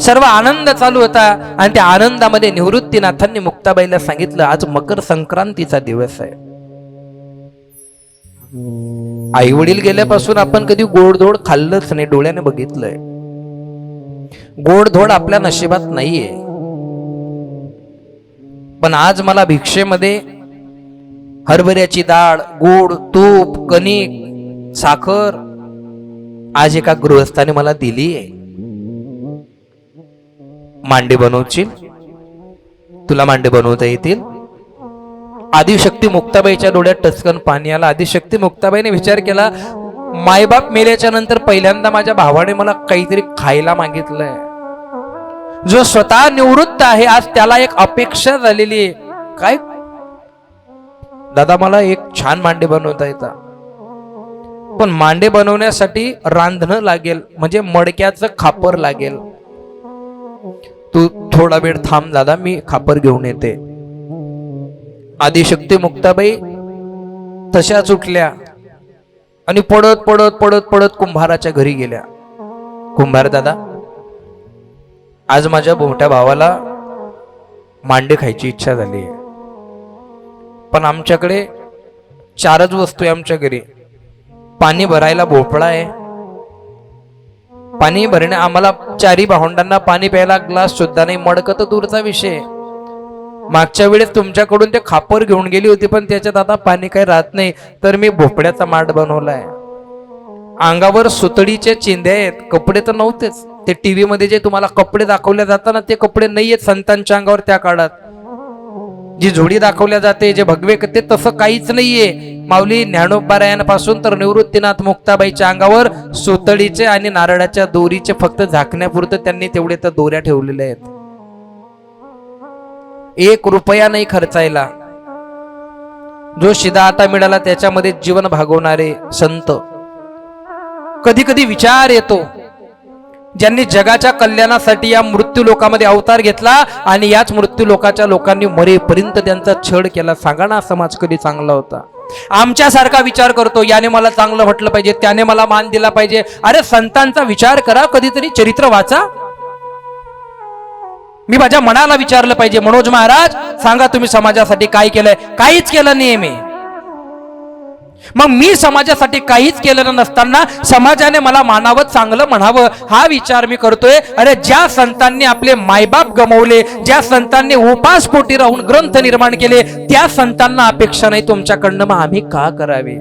सर्व आनंद चालू होता आणि त्या आनंदामध्ये निवृत्तीनाथांनी मुक्ताबाईला सांगितलं, आज मकर संक्रांतीचा दिवस आहे. आई वडील गेल्यापासून आपण कधी गोडधोड खाल्लंच नाही, डोळ्याने बघितलंय. गोडधोड आपल्या नशिबात नाहीये. पण आज मला भिक्षेमध्ये हरभऱ्याची डाळ, गोड तूप, कणिक, साखर आज एका गृहस्थाने मला दिली आहे. मांडे बनवशील? तुला मांडे बनवता येतील? आदिशक्ती मुक्ताबाईच्या डोळ्यात टचकन पाणी आलं. आदिशक्ती मुक्ताबाईने विचार केला, मायबाप मेल्याच्या नंतर पहिल्यांदा माझ्या भावाने मला काहीतरी खायला मागितलंय. जो स्वतः निवृत्त आहे, आज त्याला एक अपेक्षा झालेली आहे. काय दादा, मला एक छान मांडे बनवता येतात, पण मांडे बनवण्यासाठी रांधणं लागेल, म्हणजे मडक्याचं खापर लागेल. तू थोडा वेळ थांब दादा, मी खापर घेऊन येते. आदिशक्ती मुक्ताबाई तशाच उठल्या आणि पडत पडत पडत पडत कुंभाराच्या घरी गेल्या. कुंभार दादा, आज माझ्या मोठ्या भावाला मांडे खायची इच्छा झाली आहे, पण आमच्याकडे 4च वस्तू आहे आमच्या घरी. पाणी भरायला भोपळा आहे, पाणी भरणे आम्हाला 4ही भावंडांना पाणी प्यायला ग्लास सुद्धा नाही, मडकं तर दूरचा विषय. मागच्या वेळेस तुमच्याकडून ते खापर घेऊन गेली होती, पण त्याच्यात आता पाणी काही राहत नाही, तर मी भोपळ्याचा माठ बनवलाय. अंगावर सुतडीचे चिंध्या आहेत, कपडे तर नव्हतेच. ते टीव्ही मध्ये जे तुम्हाला कपडे दाखवले जातात ना, ते कपडे नाहीयेत संतांच्या अंगावर त्या काळात. जी जोडी दाखवल्या जाते, जे भगवे ते तसं काहीच नाहीये. माऊली ज्ञानोबारायांपासून तर निवृत्तीनाथ मुक्ताबाईच्या अंगावर सुतळीचे आणि नारळाच्या दोरीचे फक्त झाकण्यापुरतं त्यांनी तेवढे तर दोऱ्या ठेवलेल्या आहेत. 1 रुपया नाही खर्चायला. जो शिदा आता मिळाला त्याच्यामध्ये जीवन भागवणारे संत. कधी कधी विचार येतो, ज्यांनी जगाच्या कल्याणासाठी या मृत्यू लोकामध्ये अवतार घेतला आणि याच मृत्यू लोकाच्या लोकांनी मरेपर्यंत त्यांचा छळ केला, सांगा ना समाज कधी चांगला होता? आमच्यासारखा विचार करतो, याने मला चांगलं म्हटलं पाहिजे, त्याने मला मान दिला पाहिजे. अरे संतांचा विचार करा, कधीतरी चरित्र वाचा. मी माझ्या मनाला विचारलं पाहिजे, मनोज महाराज सांगा तुम्ही समाजासाठी काय केलंय? काहीच केलं नाही मी. मग मी समाजासाठी काहीच केलेलं नसताना समाजाने मला मानावं, चांगलं म्हणावं, हा विचार मी करतोय. अरे ज्या संतांनी आपले मायबाप गमवले, ज्या संतांनी उपासपोटी राहून ग्रंथ निर्माण केले, त्या संतांना अपेक्षा नाही तुमच्याकडनं, मग आम्ही का करावे?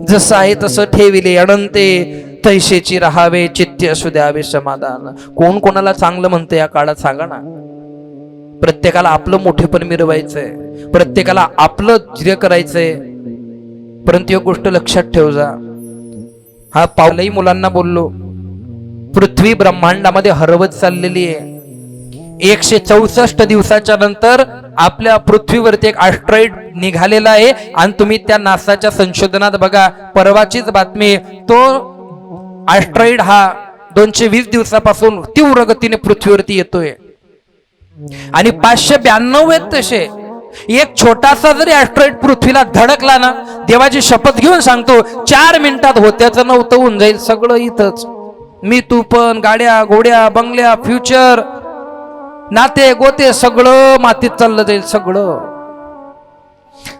जसं आहे तसं ठेविले अनंते, तैसेची राहावे चित्ते असू द्यावे समाधान. कोण कोणाला चांगलं म्हणतं या काळात सांगा ना? प्रत्येकाला आपलं मोठेपण मिरवायचंय, प्रत्येकाला आपलं जिरे करायचंय. परंतु एक गोष्ट लक्षात ठेव जा, हा पावलाही मुलांना बोललो, पृथ्वी ब्रह्मांडामध्ये हरवत चाललेली आहे. 164 दिवसाच्या नंतर आपल्या पृथ्वीवरती एक ॲस्ट्रॉइड निघालेला आहे आणि तुम्ही त्या नासाच्या संशोधनात बघा, परवाचीच बातमी, तो ॲस्ट्रॉइड हा 220 दिवसापासून तीव्र गतीने पृथ्वीवरती येतोय आणि 592 आहेत तसे. एक छोटासा जरी ॲस्ट्रॉइड पृथ्वीला धडकला ना, देवाची शपथ घेऊन सांगतो 4 मिनिटात होत्याचं नव्हतं होऊन जाईल सगळं इथंच. मी तू पण, गाड्या घोड्या बंगल्या, फ्युचर, नाते गोते सगळं मातीत चाललं जाईल सगळं.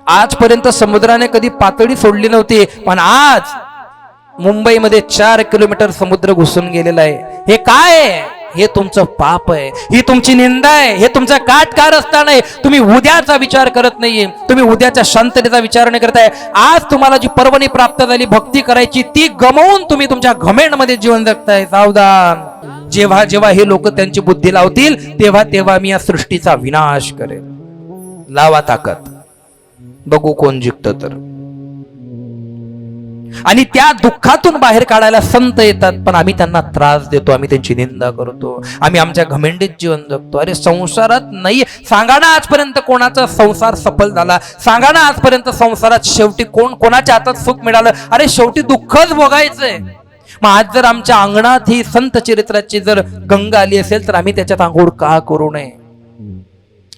आजपर्यंत समुद्राने कधी पातळी सोडली नव्हती, पण आज मुंबईमध्ये 4 किलोमीटर समुद्र घुसून गेलेला आहे. हे काय आहे? हे तुमचं पाप आहे, ही तुमची निंदा आहे, हे तुमचा काटकारस्थान आहे. तुम्ही उद्याचा विचार करत नाहीये, तुम्ही उद्याच्या शांततेचा विचार नाही करताय. आज तुम्हाला जी पर्वणी प्राप्त झाली भक्ती करायची, ती गमावून तुम्ही तुमच्या घमेंडमध्ये जीवन जगताय. सावधान. जेव्हा जेव्हा हे लोक त्यांची बुद्धी लावतील, तेव्हा तेव्हा मी या सृष्टीचा विनाश करेल. लावा ताकद, बघू कोण जिंकतं तर. आणि त्या दुःखातून बाहेर काढायला संत येतात, पण आम्ही त्यांना त्रास देतो, आम्ही त्यांची निंदा करतो, आम्ही आमच्या घमेंडीत जीवन जगतो. अरे संसारात नाही, सांगा ना आजपर्यंत कोणाचा संसार सफल झाला? सांगा ना आजपर्यंत संसारात शेवटी कोणाच्या हातात सुख मिळालं? अरे शेवटी दुःखच भोगायचंय. मग आज जर आमच्या अंगणात ही संत चरित्राची जर गंगा आली असेल, तर आम्ही त्याच्यात आंघोळ का करू नये?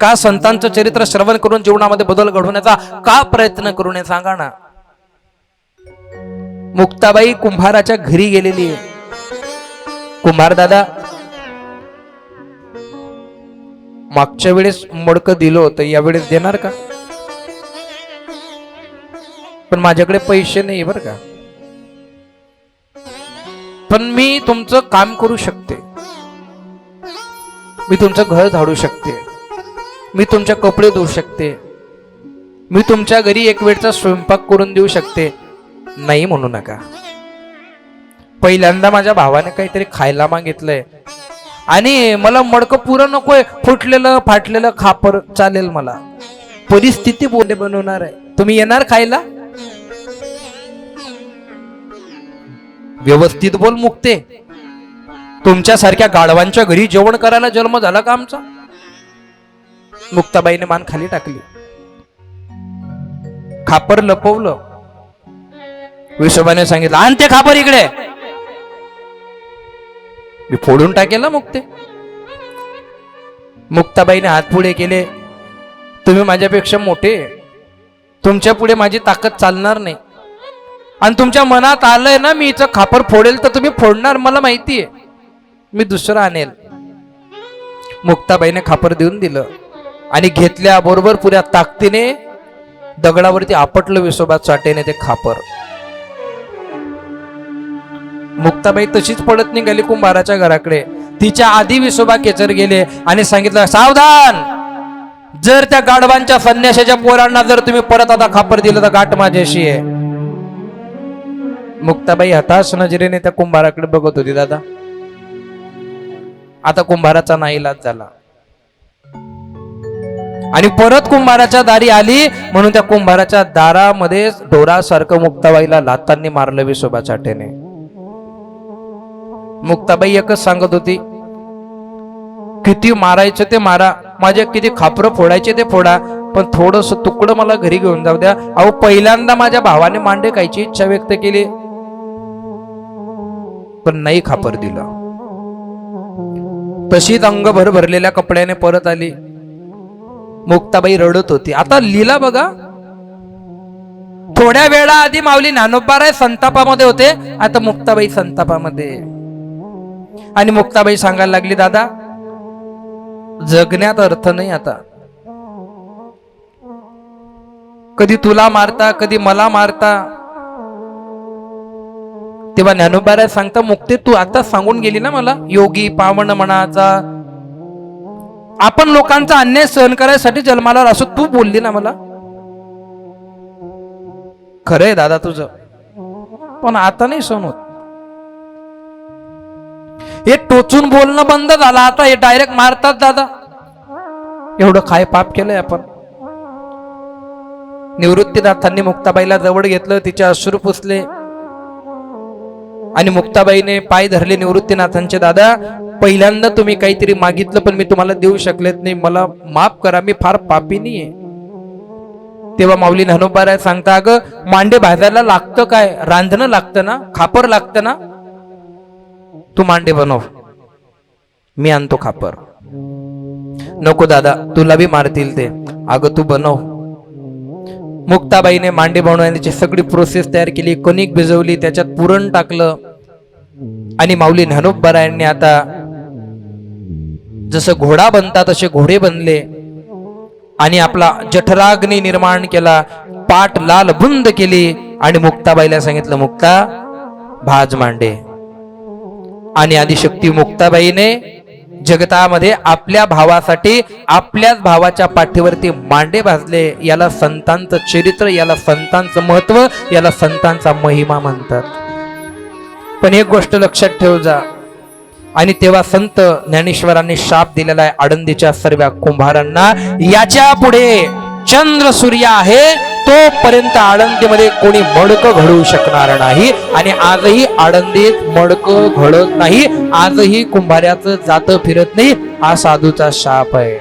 का संतांचं चरित्र श्रवण करून जीवनामध्ये बदल घडवण्याचा का प्रयत्न करू नये? सांगा ना. मुक्ताबाई कुंभाराच्या घरी गेलेली आहे. कुंभार दादा, मागच्या वेळेस मडकं दिलं होतं, यावेळेस देणार का? पण माझ्याकडे पैसे नाही बरं का, पण मी तुमचं काम करू शकते, मी तुमचं घर झाडू शकते, मी तुमचे कपडे धुवू शकते, मी तुमच्या घरी एक वेळचा स्वयंपाक करून देऊ शकते. नाही म्हणू नका. पहिल्यांदा माझ्या भावाने काहीतरी खायला मागितलंय आणि मला मडकं पुरं नकोय, फुटलेलं फाटलेलं खापर चालेल मला. परिस्थिती बोले बनवणार आहे. तुम्ही येणार खायला? व्यवस्थित बोल मुक्ते. तुमच्यासारख्या गाढवांच्या घरी जेवण करायला जन्म झाला का आमचा? मुक्ताबाईने मान खाली टाकली, खापर लपवलं. विशोबाने सांगितलं, आण ते खापर इकडे, मी फोडून टाकेल मुक्ते. मुक्ताबाईने हात पुढे केले, तुम्ही माझ्यापेक्षा मोठे, तुमच्या पुढे माझी ताकद चालणार नाही. आणि तुमच्या मनात आलंय ना मी हिचं खापर फोडेल, तर तुम्ही फोडणार, मला माहितीये, मी दुसरं आणेल. मुक्ताबाईने खापर देऊन दिलं आणि घेतल्याबरोबर पुऱ्या ताकदीने दगडावरती आपटलं विसोबा चाटेने ते खापर. मुक्ताबाई तशीच पडत निघाली कुंभाराच्या घराकडे. तिच्या आधी विसोबा केचर गेले आणि सांगितलं, सावधान, जर त्या गाढवांच्या संन्याशाच्या पोरांना जर तुम्ही परत आता खापर दिलं तर गाठ माझ्याशी आहे. मुक्ताबाई हताश नजरेने त्या कुंभाराकडे बघत होती. दादा, आता कुंभाराचा नाईलाज झाला आणि परत कुंभाराच्या दारी आली, म्हणून त्या कुंभाराच्या दारामध्ये ढोरासारखं मुक्ताबाईला लातांनी मारलं विसोबा चाटेने. मुक्ताबाई एकच सांगत होती, किती मारायचं ते मारा, माझ्या किती खापरं फोडायचे ते फोडा, पण थोडस तुकडं मला घरी घेऊन जाऊ द्या. अहो, पहिल्यांदा माझ्या भावाने मांडे खायची इच्छा व्यक्त केली, पण नाही खापर दिलं. तशीच अंग भरलेल्या कपड्याने परत आली. मुक्ताबाई रडत होती. आता लीला बघा, थोड्या वेळा आधी माऊली ज्ञानोबाराय संतापामध्ये होते, आता मुक्ताबाई संतापामध्ये. आणि मुक्ताबाई सांगायला लागली, दादा, जगण्यात अर्थ नाही. आता कधी तुला मारता, कधी मला मारता. तेव्हा ज्ञानोबाराय सांगता, मुक्ते, तू आता सांगून गेली ना मला, योगी पावन मनाचा, आपण लोकांचा अन्याय सहन करायसाठी जन्माला असं तू बोलली ना मला. खरंय दादा तुझं, पण आता नाही सहन होत. हे टोचून बोलणं बंद झालं, आता हे डायरेक्ट मारतात. दादा, एवढं काय पाप केलंय आपण. निवृत्तीनाथांनी मुक्ताबाईला जवळ घेतलं, तिचे अश्रू पुसले आणि मुक्ताबाईने पाय धरले निवृत्तीनाथांचे. दादा, पहिल्यांदा तुम्ही काहीतरी मागितलं, पण मी तुम्हाला देऊ शकलेत नाही, मला माफ करा, मी फार पापीनी आहे. तेव्हा माऊली ज्ञानोबाराय सांगता, अगं, मांडे भाजायला लागतं काय? रांधणं लागतं ना, खापर लागतं ना, तू मांडे बनव, मी आणतो खापर. नको दादा, तुला बी मारतील ते. अगं, तू बनव. मुक्ताबाईने मांडे बनवण्याची सगळी प्रोसेस तयार केली, कणिक भिजवली, त्याच्यात पुरण टाकलं आणि माऊली ज्ञानोबारायांनी आता जसं घोडा बनतात तसे घोडे बनले आणि आपला जठराग्नी निर्माण केला, पाठ लाल बुंद केली आणि मुक्ताबाईला सांगितलं, मुक्ता, भाज मांडे. आणि आदिशक्ती मुक्ताबाईने जगतामध्ये आपल्या भावासाठी आपल्याच भावाच्या पाठीवरती मांडे भाजले. याला संतांचं चरित्र, याला संतांचं महत्व, याला संतांचा महिमा म्हणतात. पण एक गोष्ट लक्षात ठेव जा, आणि तेव्हा संत ज्ञानेश्वरांनी शाप दिलेला आहे आळंदीच्या सर्व कुंभारांना, याच्या पुढे चंद्र सूर्य आहे तोपर्यंत आळंदीमध्ये कोणी मडकं घडवू शकणार नाही. आणि आजही आळंदीत मडकं घडत नाही, आजही कुंभाराचं जातं फिरत नाही. हा साधूचा शाप आहे.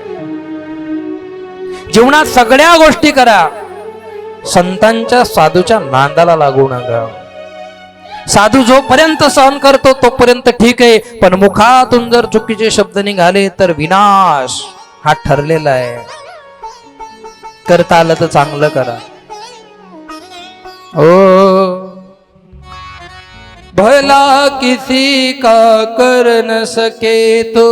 जीवनात सगळ्या गोष्टी करा, संतांच्या साधूच्या नांदाला लागू नका. साधू जोपर्यंत सहन करतो तोपर्यंत ठीक आहे, पण मुखातून जर चुकीचे शब्द निघाले तर विनाश हा ठरलेला आहे. करता आलं तर चांगलं करा. ओ भला किसी का कर न सके तो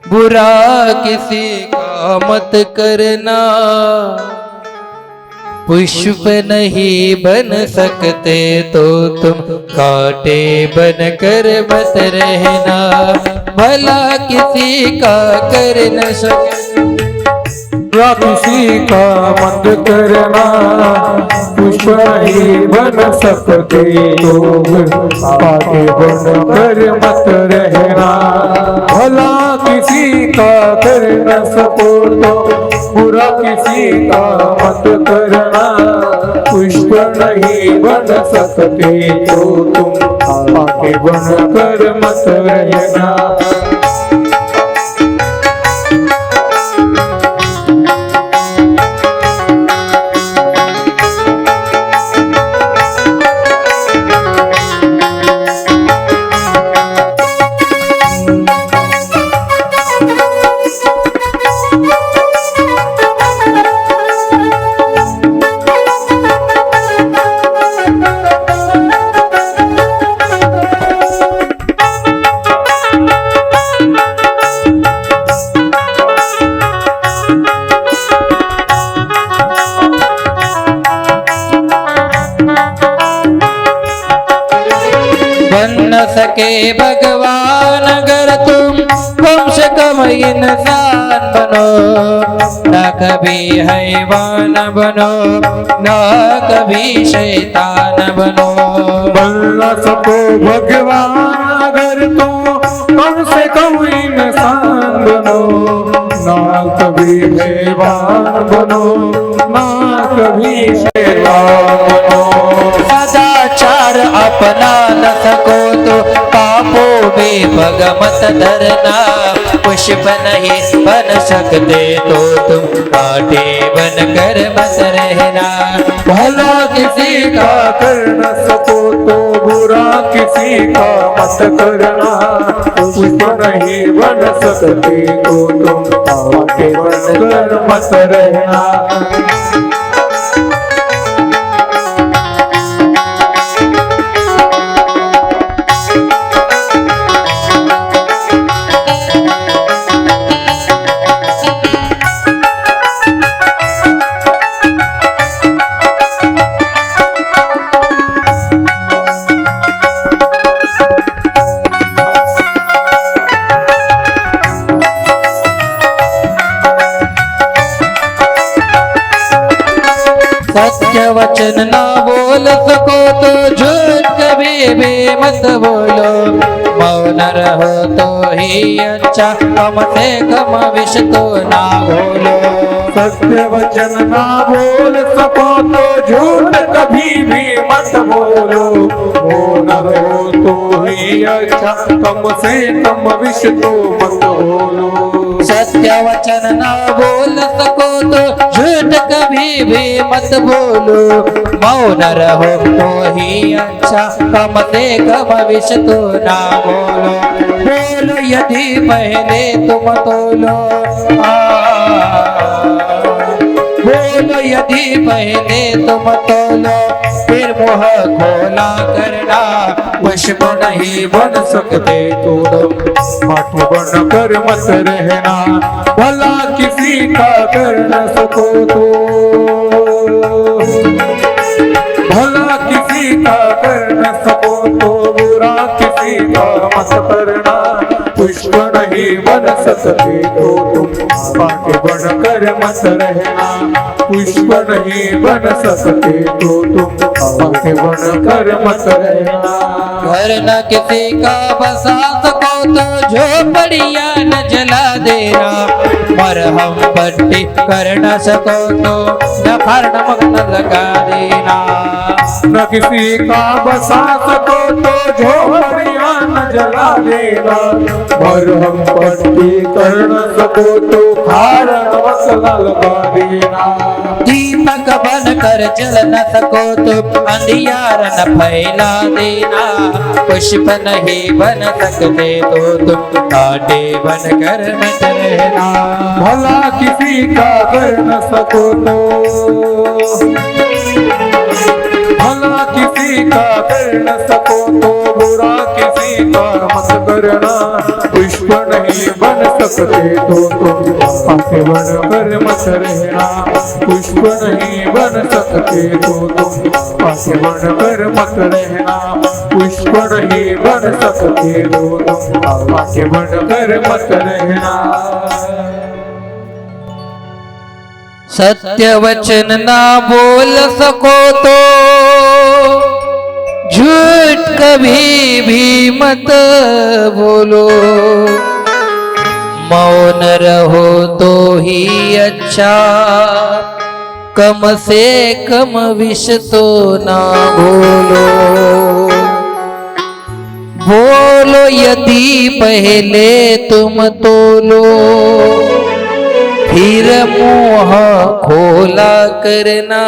बुरा किसी का मत करना, पुष्प नहीं बन सकते तो तुम कांटे बन कर मत रहना। भला किसी का कर न सके, बुरा किसी का मत करना, पुष्प नहीं बन सकते तो कांटे बन कर मत रहना। भला किसी का कर न सको तो बुरा किसी का मत करना, पुष्प नहीं बन सकते तो तुम कांटे बन कर मत रहना। सके भगवान अगर तुम कम से कम इंसान बनो, न कभी हैवान बनो, न कभी शैतान बनो। बन न सको भगवान अगर तुम कम से कम इंसान बनो, ना कभी हैवान बनो, ना कभी शैतान बनो। सदाचार अपना न सको तो पापों में पग मत धरना, पुष्प नहीं बन सकते तो तुम कांटे बन कर मत रहना। भला किसी का कर न सको तो बुरा किसी का मत करना, पुष्प नहीं बन सकते तो तुम कांटे बन कर मत रहना। सत्य वचन ना बोल सको तो झूठ कभी भी मत बोलो, मौन रहो तो ही अच्छा, कम से कम विष तो ना बोलो। सत्य वचन ना बोल सको तो झूठ कभी भी मत बोलो, मौन रहो तो ही अच्छा, कम से कम विष तो मत बोलो। सत्य वचन ना बोल सको तो झूठ कभी भी मत बोलो, मौन रहो तो ही अच्छा, कम से कम विष तो ना बोलो। बोलो यदि पहले तुम तोलो, बोलो यदि पहले तुम तोलो, फिर मुँह खोला करना, पुष्प नहीं बन सकते तो मठ बन कर मत रहना। भला किसी का कर न सको तो, भला किसी का कर न सको तो बुरा किसी का मत करना, पुष्प नहीं बन सकते तो तुम कांटे बन कर मत रहना। पुष्प नहीं बन सकते तो तुम कांटे बन कर मत रहना। घर न किसी का बसा सको तो झोपड़ियाँ न जला देना, मरहम पट्टी कर न सको तो नफर नमक न लगा देना। न किसी का बसा सको तो झोपड़ियाँ न जला देना, मरहम पट्टी कर न सको तो खार मसला लगा देना। दीपक बन कर जल न सको तो अंधियार न फैला देना, पुष्प नहीं बन सकते तो तुम कांटे बन कर मत रहना। भला किसी का कर न सको तो, भला किसी का कर न सको तो बुरा किसी का मत करना, पुष्प नहीं बन सकते सकते तो तुम पाके बनकर मत रहना। पुष्प नहीं बन सकते तो तुम पाके बनकर मत रहना। पुष्प नहीं बन सकते तो तुम पाके बनकर मत रहना। सत्य वचन ना बोल सको तो झूठ कभी भी मत बोलो। मौन रहो तो ही अच्छा, कम से कम विष तो ना बोलो। बोलो यदि पहले तुम तोलो, फिर मुँह खोला करना।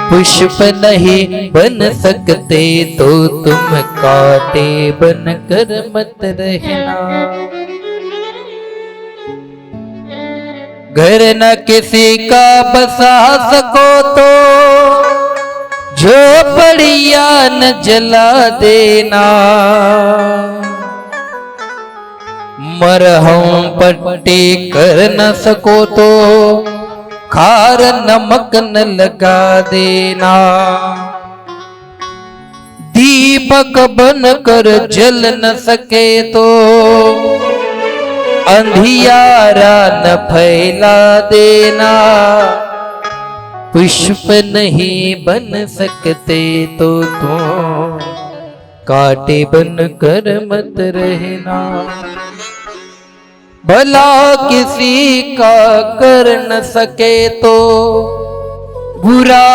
पुष्प नहीं बन सकते तो तुम कांटे बनकर मत रहना। घर न किसी का बसा सको तो झोपड़िया न जला देना। मरहम पट्टी कर न सको तो खार नमक न लगा देना। दीपक बनकर जल न सके तो अंधियारा न फैला देना। पुष्प नहीं बन सकते तो तुम कांटे बनकर मत रहना। भला किसी का कर न सके तो बुरा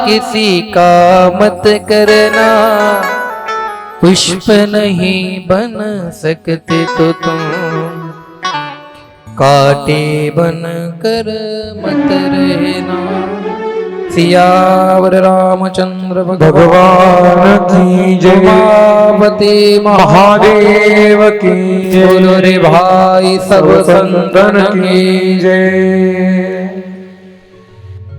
किसी का मत करना। पुष्प नहीं बन सकते तो तुम कांटे बन कर मत रहना। सियावर रामचंद्र भगवान की जय। उमापति महादेव की जय। बोलो रे भाई सब संतन की जय।